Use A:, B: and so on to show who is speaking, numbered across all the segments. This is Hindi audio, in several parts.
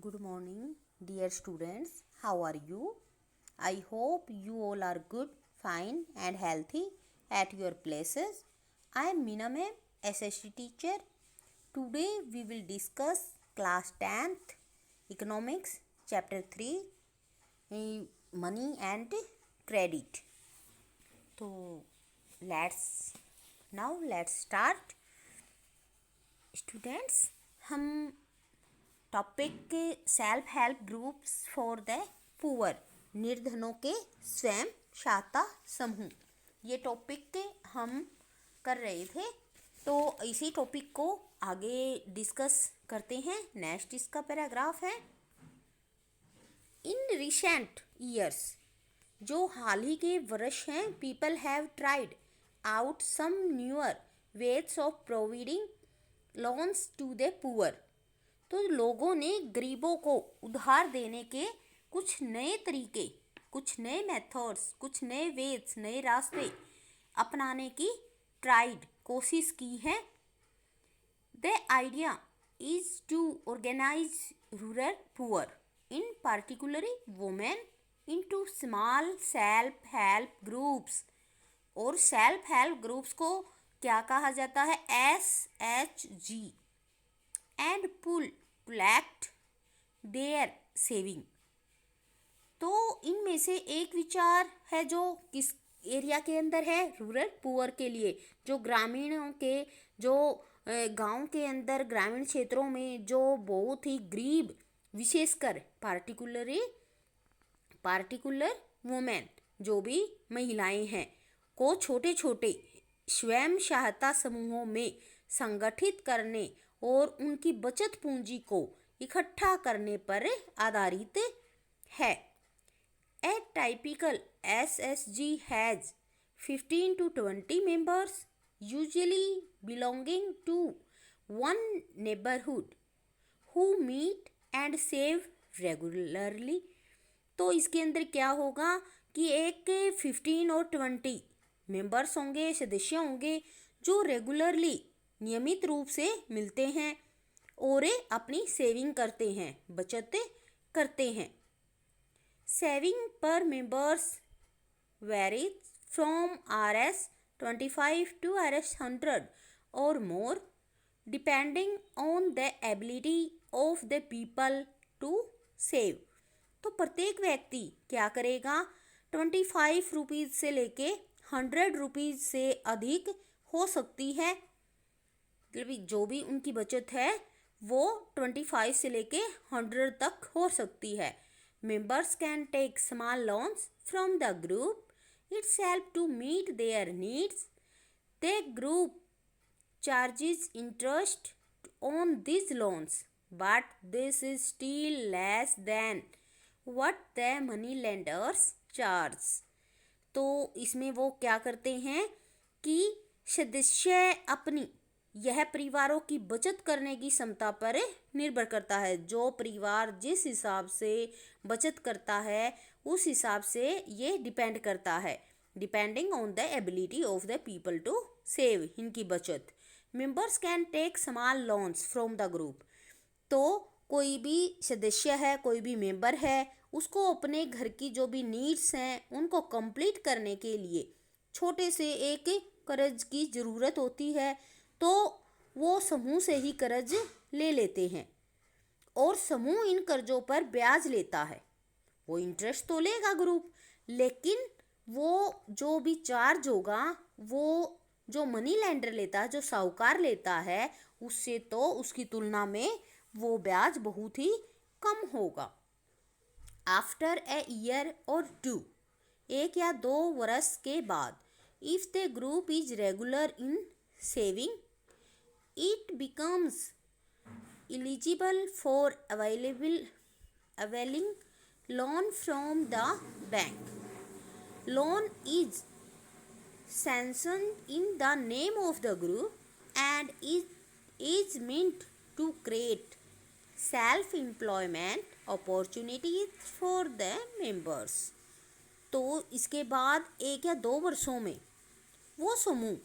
A: Good morning, dear students. How are you? I hope you all are good, fine, and healthy at your places. I am Meena ma'am, SST teacher. Today we will discuss class 10th economics chapter 3 money and credit. So let's start. Students, हम topic self help groups for the poor, निर्धनों के स्वयं सहायता समूह, ये टॉपिक हम कर रहे थे। तो इसी टॉपिक को आगे डिस्कस करते हैं। नेक्स्ट इसका पैराग्राफ है, इन रिसेंट ईयर्स, जो हाल ही के वर्ष हैं, people have tried out some newer ways of providing loans to the poor. तो लोगों ने गरीबों को उधार देने के कुछ नए तरीके, कुछ नए मेथड्स, कुछ नए वेज, नए रास्ते अपनाने की कोशिश की है। The idea is to organise rural poor, in particularly women, into small self help groups. और सेल्फ हेल्प ग्रुप्स को क्या कहा जाता है? SHG, and pool collect their saving। तो इनमें से एक विचार है जो किस एरिया के अंदर है? रूरल पुअर के लिए, जो ग्रामीणों के, जो गांव के अंदर, ग्रामीण क्षेत्रों में जो बहुत ही गरीब, विशेषकर पार्टिकुलर वुमेन, जो भी महिलाएं हैं, को छोटे छोटे स्वयं सहायता समूहों में संगठित करने और उनकी बचत पूंजी को इकट्ठा करने पर आधारित है। ए typical SSG has 15 to 20 members, usually belonging to one neighborhood, who meet and save regularly। तो इसके अंदर क्या होगा कि एक 15 और 20 मेंबर्स होंगे, सदस्य होंगे, जो रेगुलरली, नियमित रूप से मिलते हैं और अपनी सेविंग करते हैं, बचत करते हैं। सेविंग पर members very from Rs25 to Rs100 और more, depending on the ability of the people to save. तो प्रत्येक व्यक्ति क्या करेगा? 25 रुपीज़ से लेके 100 रुपीज़ से अधिक हो सकती है, जो भी उनकी बचत है वो 25 से लेके 100 तक हो सकती है। Members can take small loans from the group itself to meet their needs। The group charges interest on these loans, but this is still less than what the money lenders charge। तो इसमें वो क्या करते हैं कि सदस्य अपनी, यह परिवारों की बचत करने की क्षमता पर निर्भर करता है। जो परिवार जिस हिसाब से बचत करता है उस हिसाब से ये डिपेंड करता है, depending on the ability of the people to save, इनकी बचत। Members can take small loans from the group. तो कोई भी सदस्य है, कोई भी मेंबर है, उसको अपने घर की जो भी नीड्स हैं उनको कंप्लीट करने के लिए छोटे से एक कर्ज की ज़रूरत होती है। तो वो समूह से ही कर्ज ले लेते हैं और समूह इन कर्जों पर ब्याज लेता है। वो इंटरेस्ट तो लेगा ग्रुप, लेकिन वो जो भी चार्ज होगा वो जो मनी लेंडर लेता है, जो साहूकार लेता है, उससे तो उसकी तुलना में वो ब्याज बहुत ही कम होगा। आफ्टर ए ईयर और 2, 1 या 2 वर्ष के बाद, if the group is regular in saving, it becomes eligible for availing loan from the bank। Loan is sanctioned in the name of the group and is meant to create self-employment opportunities for the members। तो इसके बाद 1 या 2 वर्षों में वो समूह,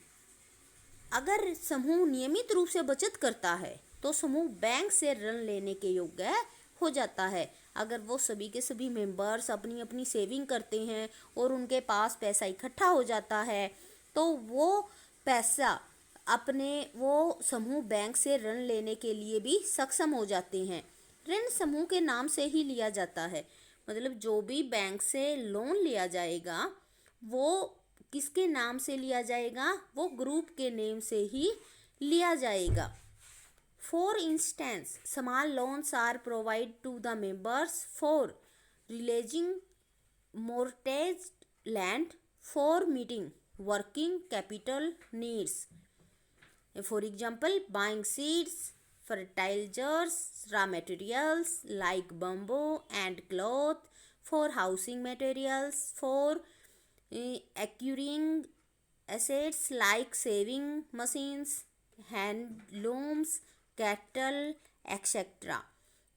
A: अगर समूह नियमित रूप से बचत करता है तो समूह बैंक से ऋण लेने के योग्य हो जाता है। अगर वो सभी के सभी मेंबर्स अपनी अपनी सेविंग करते हैं और उनके पास पैसा इकट्ठा हो जाता है, तो वो पैसा अपने वो समूह बैंक से ऋण लेने के लिए भी सक्षम हो जाते हैं। ऋण समूह के नाम से ही लिया जाता है, मतलब जो भी बैंक से लोन लिया जाएगा वो किसके नाम से लिया जाएगा, वो ग्रुप के नेम से ही लिया जाएगा। For instance, small loans are provided to the members for releasing mortgaged land for meeting working capital needs. For example, buying seeds, fertilizers, raw materials like bamboo and cloth, for housing materials, for acquiring assets like saving machines, handlooms, cattle etcetera.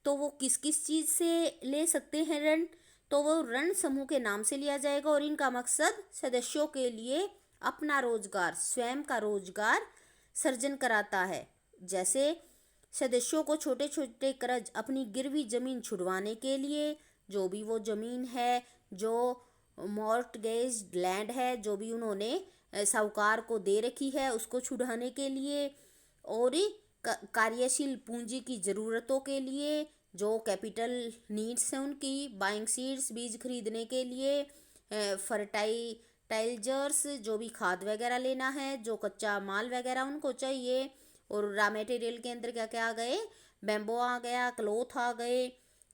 A: तो वो किस किस चीज़ से ले सकते हैं ऋण, तो वो ऋण समूह के नाम से लिया जाएगा और इनका मकसद सदस्यों के लिए अपना रोजगार, स्वयं का रोजगार सर्जन कराता है। जैसे सदस्यों को छोटे छोटे कर्ज अपनी गिरवी जमीन छुड़वाने के लिए, जो भी वो जमीन है, जो मॉर्टगेज लैंड है, जो भी उन्होंने साहूकार को दे रखी है, उसको छुड़ाने के लिए, और कार्यशील पूंजी की ज़रूरतों के लिए, जो कैपिटल नीड्स हैं उनकी, बाइंग सीड्स बीज खरीदने के लिए, फर्टाइलाइजर्स जो भी खाद वगैरह लेना है, जो कच्चा माल वगैरह उनको चाहिए, और रॉ मटेरियल के अंदर क्या क्या आ गए, बैम्बो आ गया, क्लोथ आ गए,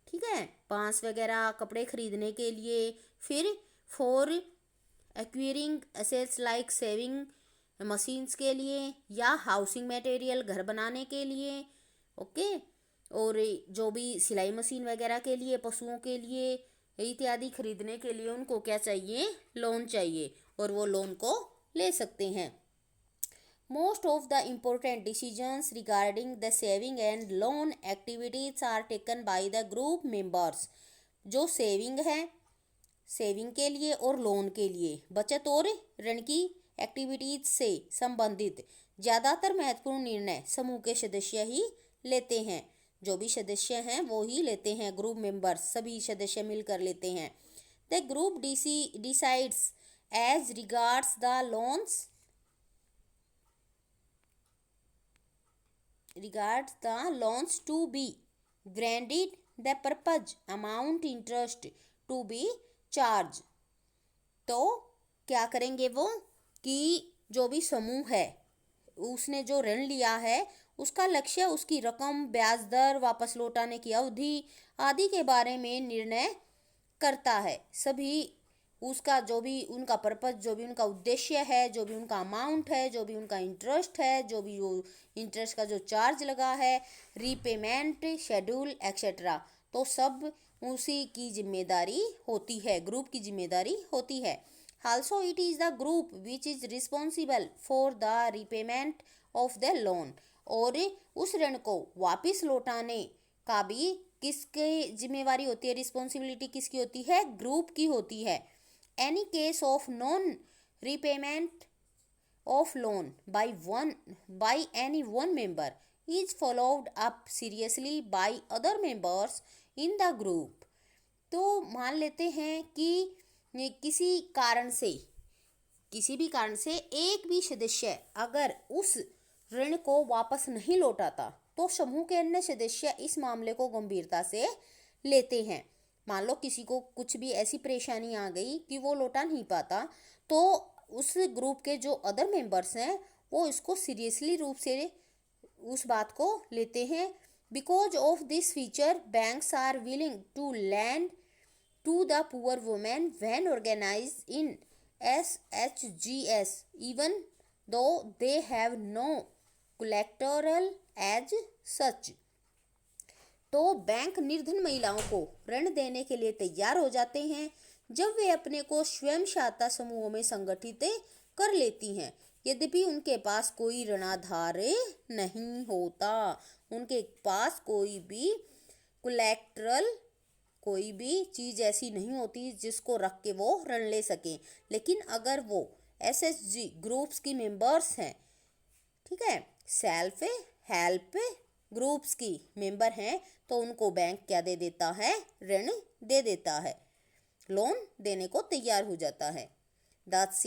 A: ठीक है, बांस वगैरह कपड़े खरीदने के लिए। फिर for acquiring assets like saving machines के लिए, या हाउसिंग मटेरियल घर बनाने के लिए, ओके, और जो भी सिलाई मशीन वगैरह के लिए, पशुओं के लिए इत्यादि खरीदने के लिए उनको क्या चाहिए, लोन चाहिए, और वो लोन को ले सकते हैं। Most of the important decisions regarding the saving and loan activities are taken by the group members। जो सेविंग है, सेविंग के लिए और लोन के लिए, बचत और ऋण की एक्टिविटीज से संबंधित ज़्यादातर महत्वपूर्ण निर्णय समूह के सदस्य ही लेते हैं। जो भी सदस्य हैं वो ही लेते हैं, ग्रुप मेंबर्स सभी सदस्य मिलकर लेते हैं। The group decides as regards the loans to be granted, the purpose, amount, interest to be charged। तो क्या करेंगे वो कि जो भी समूह है उसने जो ऋण लिया है उसका लक्ष्य, उसकी रकम, ब्याज दर, वापस लौटाने की अवधि आदि के बारे में निर्णय करता है। सभी उसका जो भी उनका पर्पस, जो भी उनका उद्देश्य है, जो भी उनका अमाउंट है, जो भी उनका इंटरेस्ट है, जो भी वो इंटरेस्ट का जो चार्ज लगा है, रीपेमेंट शेड्यूल एक्सेट्रा, तो सब उसी की जिम्मेदारी होती है, ग्रुप की जिम्मेदारी होती है। Also it is the group which is responsible for the repayment of the loan। और उस ऋण को वापस लौटाने का भी किसकी जिम्मेवारी होती है, रिस्पॉन्सिबिलिटी किसकी होती है, ग्रुप की होती है। Any case of non repayment of loan by any one member is followed up seriously by other members in the group। तो मान लेते हैं कि किसी भी कारण से एक भी सदस्य अगर उस ऋण को वापस नहीं लौटाता, तो समूह के अन्य सदस्य इस मामले को गंभीरता से लेते हैं। मान लो किसी को कुछ भी ऐसी परेशानी आ गई कि वो लौटा नहीं पाता, तो उस ग्रुप के जो अदर मेंबर्स हैं वो इसको सीरियसली रूप से उस बात को लेते हैं। Because of this feature banks are willing to lend to the poor women when organized in SHGS even though they have no collateral as such। तो बैंक निर्धन महिलाओं को ऋण देने के लिए तैयार हो जाते हैं जब वे अपने को स्वयं सहायता समूहों में संगठित कर लेती हैं, यद्यपि उनके पास कोई ऋणाधार नहीं होता, उनके पास कोई भी कोलैटरल, कोई भी चीज़ ऐसी नहीं होती जिसको रख के वो ऋण ले सकें। लेकिन अगर वो SHG ग्रुप्स की मेंबर्स हैं, ठीक है, सेल्फ हेल्प ग्रुप्स की मेंबर हैं तो उनको बैंक क्या दे देता है, ऋण दे देता है, लोन देने को तैयार हो जाता है।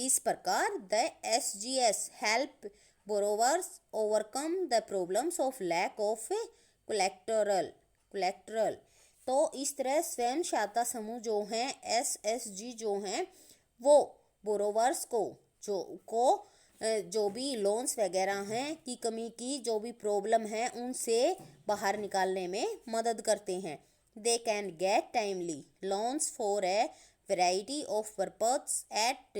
A: इस प्रकार the SGS help borrowers overcome the problems of lack of collateral. तो इस तरह स्वयं सहायता समूह जो हैं, SSG जो हैं, वो बोरोवर्स को जो भी लोन्स वगैरह हैं की कमी की जो भी प्रॉब्लम है उनसे बाहर निकालने में मदद करते हैं। They can get timely loans for a variety of purpose at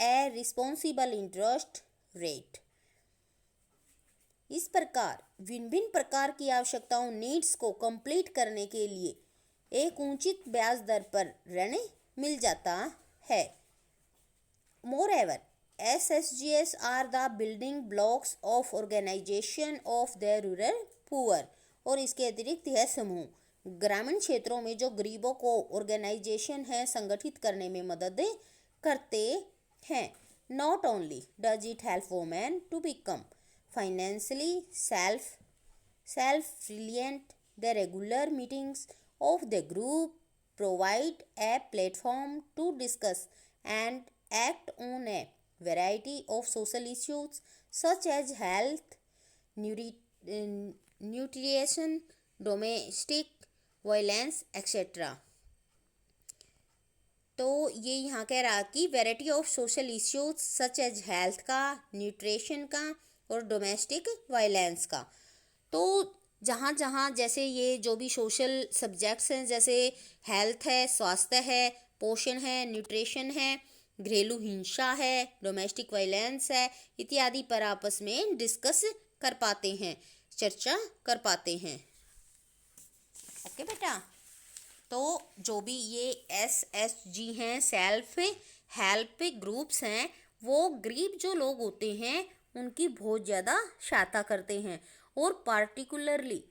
A: a responsible interest rate. इस प्रकार भिन्न भिन्न प्रकार की आवश्यकताओं नीड्स को कंप्लीट करने के लिए एक उचित ब्याज दर पर ऋण मिल जाता है। Moreover, SSGs are the building blocks of organization of the rural poor। और इसके अतिरिक्त यह समूह ग्रामीण क्षेत्रों में जो गरीबों को ऑर्गेनाइजेशन है संगठित करने में मदद करते हैं। Not only does it help women to become financially self-reliant, the regular meetings of the group provide a platform to discuss and act on a variety of social issues such as health, nutrition, domestic violence, etc। तो ये यहाँ कह रहा कि variety of social issues such as health का, न्यूट्रिशन का और डोमेस्टिक वायलेंस का। तो जहाँ जहाँ जैसे ये जो भी सोशल सब्जेक्ट्स हैं, जैसे हेल्थ है, स्वास्थ्य है, पोषण है, न्यूट्रिशन है, घरेलू हिंसा है, डोमेस्टिक वायलेंस है, इत्यादि पर आपस में डिस्कस कर पाते हैं, चर्चा कर पाते हैं। ओके बेटा, तो जो भी ये SSG हैं, सेल्फ हेल्प ग्रुप्स हैं, वो गरीब जो लोग होते हैं उनकी बहुत ज़्यादा सहायता करते हैं और पार्टिकुलरली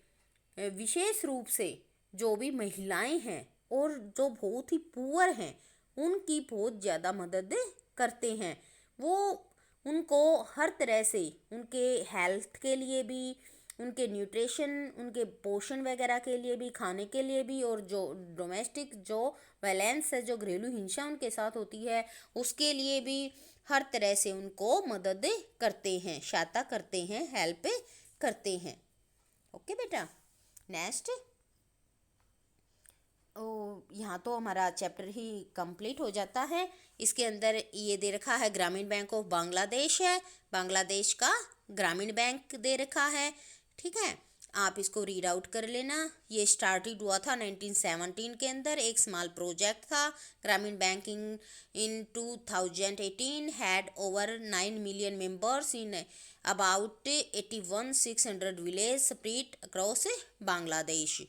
A: विशेष रूप से जो भी महिलाएं हैं और जो बहुत ही पुअर हैं उनकी बहुत ज़्यादा मदद करते हैं। वो उनको हर तरह से उनके हेल्थ के लिए भी, उनके न्यूट्रिशन, उनके पोषण वगैरह के लिए भी, खाने के लिए भी, और जो डोमेस्टिक जो वायलेंस है, जो घरेलू हिंसा उनके साथ होती है उसके लिए भी हर तरह से उनको मदद करते हैं, सहायता करते हैं, हेल्प करते हैं। ओके बेटा, नेक्स्ट। यहाँ तो हमारा चैप्टर ही कंप्लीट हो जाता है। इसके अंदर ये दे रखा है ग्रामीण बैंक ऑफ बांग्लादेश है, बांग्लादेश का ग्रामीण बैंक दे रखा है। ठीक है, आप इसको रीड आउट कर लेना। ये स्टार्टेड हुआ था 1917 के अंदर, एक स्मॉल प्रोजेक्ट था। ग्रामीण banking in 2018 had over 9 million members in about 81,600 village spread across Bangladesh.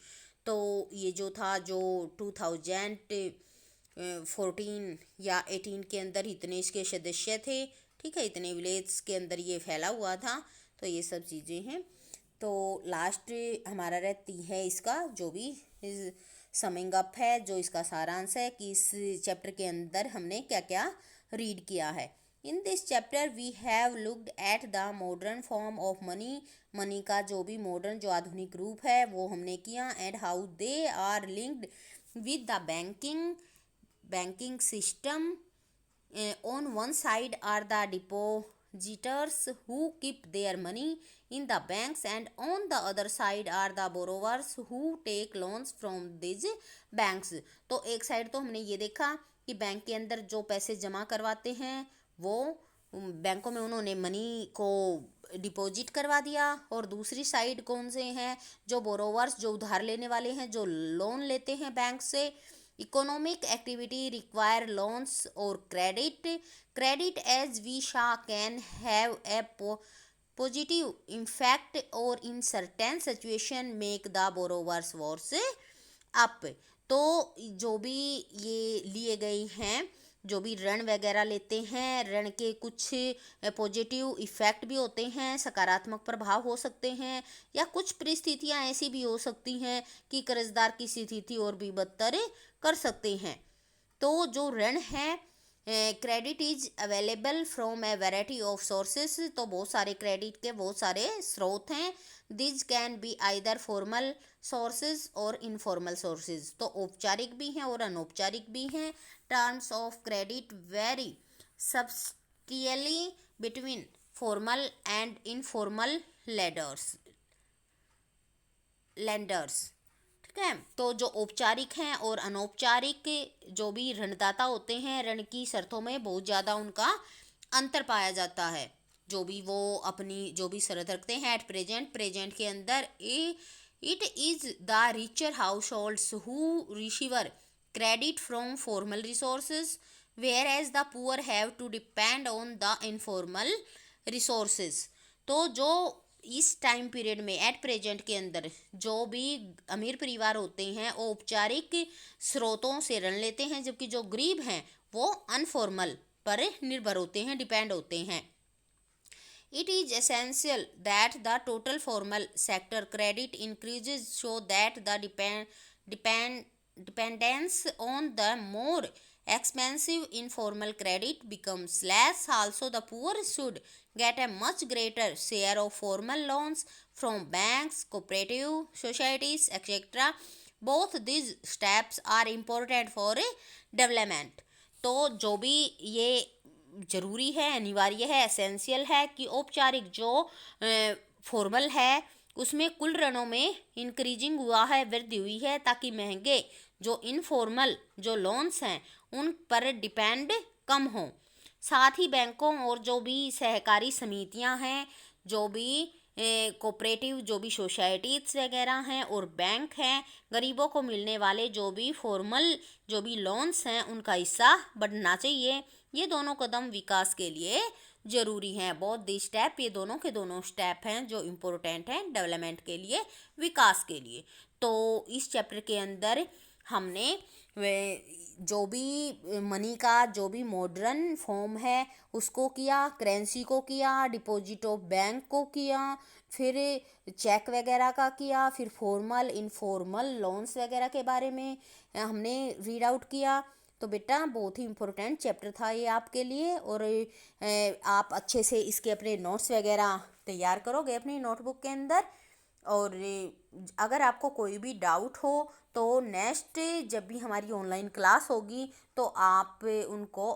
A: तो ये जो था, जो 2014 या 18 के अंदर इतने इसके सदस्य थे। ठीक है, इतने विलेज के अंदर ये फैला हुआ था। तो ये सब चीज़ें हैं। तो लास्ट हमारा रहती है इसका जो भी समिंग अप है, जो इसका सारांश है कि इस चैप्टर के अंदर हमने क्या क्या रीड किया है। In this chapter we have looked at the modern form of money का जो भी मॉडर्न, जो आधुनिक रूप है वो हमने किया, and how they are linked with the banking system. On one side are the depositors who keep their money in the banks, and on the other side are the borrowers who take loans from these banks। तो एक साइड तो हमने ये देखा कि बैंक के अंदर जो पैसे जमा करवाते हैं वो बैंकों में उन्होंने मनी को डिपॉजिट करवा दिया, और दूसरी साइड कौन से हैं, जो बोरोवर्स, जो उधार लेने वाले हैं, जो लोन लेते हैं बैंक से। इकोनॉमिक एक्टिविटी रिक्वायर लोन्स और credit as we shall can have a positive impact और in certain situation make the borrowers worse off. तो जो भी ये लिए गए हैं, जो भी ऋण वगैरह लेते हैं, ऋण के कुछ पॉजिटिव इफ़ेक्ट भी होते हैं, सकारात्मक प्रभाव हो सकते हैं, या कुछ परिस्थितियां ऐसी भी हो सकती हैं कि कर्जदार की स्थिति और भी बदतर कर सकते हैं। तो जो ऋण है credit is available from a variety of sources, तो बहुत सारे क्रेडिट के बहुत सारे स्रोत हैं. This can be either formal sources और इनफॉर्मल सोर्सेज, तो औपचारिक भी हैं और अनौपचारिक भी हैं. Terms of credit vary substantially between formal and informal lenders. ठीक है, तो जो औपचारिक हैं और अनौपचारिक जो भी ऋणदाता होते हैं, ऋण की शर्तों में बहुत ज़्यादा उनका अंतर पाया जाता है. जो भी वो अपनी जो भी शर्त रखते हैं एट प्रेजेंट के अंदर, it is the richer households who receiver credit from formal resources, whereas the poor have to depend on the informal resources. तो जो इस टाइम पीरियड में एट प्रेजेंट के अंदर जो भी अमीर परिवार होते हैं वो औपचारिक स्रोतों से ऋण लेते हैं, जबकि जो गरीब हैं वो अनफॉर्मल पर निर्भर होते हैं, डिपेंड होते हैं. It is essential that the total formal sector credit increases so that the dependence on the more expensive informal credit becomes less. Also, the poor should get a much greater share of formal loans from banks, cooperative societies, etc. Both these steps are important for development. तो जो भी ये ज़रूरी है, अनिवार्य है, एसेंशियल है कि औपचारिक जो फॉर्मल है उसमें कुल ऋणों में इंक्रीजिंग हुआ है, वृद्धि हुई है, ताकि महंगे जो इनफॉर्मल जो लोन्स हैं उन पर डिपेंड कम हो. साथ ही बैंकों और जो भी सहकारी समितियां हैं, जो भी कोऑपरेटिव जो भी सोसाइटीज़ वगैरह हैं और बैंक हैं, गरीबों को मिलने वाले जो भी फॉर्मल जो भी लोन्स हैं उनका हिस्सा बढ़ना चाहिए. ये दोनों कदम विकास के लिए ज़रूरी हैं. बोथ दी स्टेप, ये दोनों के दोनों स्टेप हैं जो इम्पोर्टेंट हैं डेवलपमेंट के लिए, विकास के लिए. तो इस चैप्टर के अंदर हमने जो भी मनी का जो भी मॉडर्न फॉर्म है उसको किया, करेंसी को किया, डिपॉजिट ऑफ बैंक को किया, फिर चेक वगैरह का किया, फिर फॉर्मल इनफॉर्मल लोन्स वगैरह के बारे में हमने रीड आउट किया. तो बेटा बहुत ही इम्पोर्टेंट चैप्टर था ये आपके लिए, और आप अच्छे से इसके अपने नोट्स वगैरह तैयार करोगे अपनी नोटबुक के अंदर. और अगर आपको कोई भी डाउट हो तो नेक्स्ट जब भी हमारी ऑनलाइन क्लास होगी तो आप उनको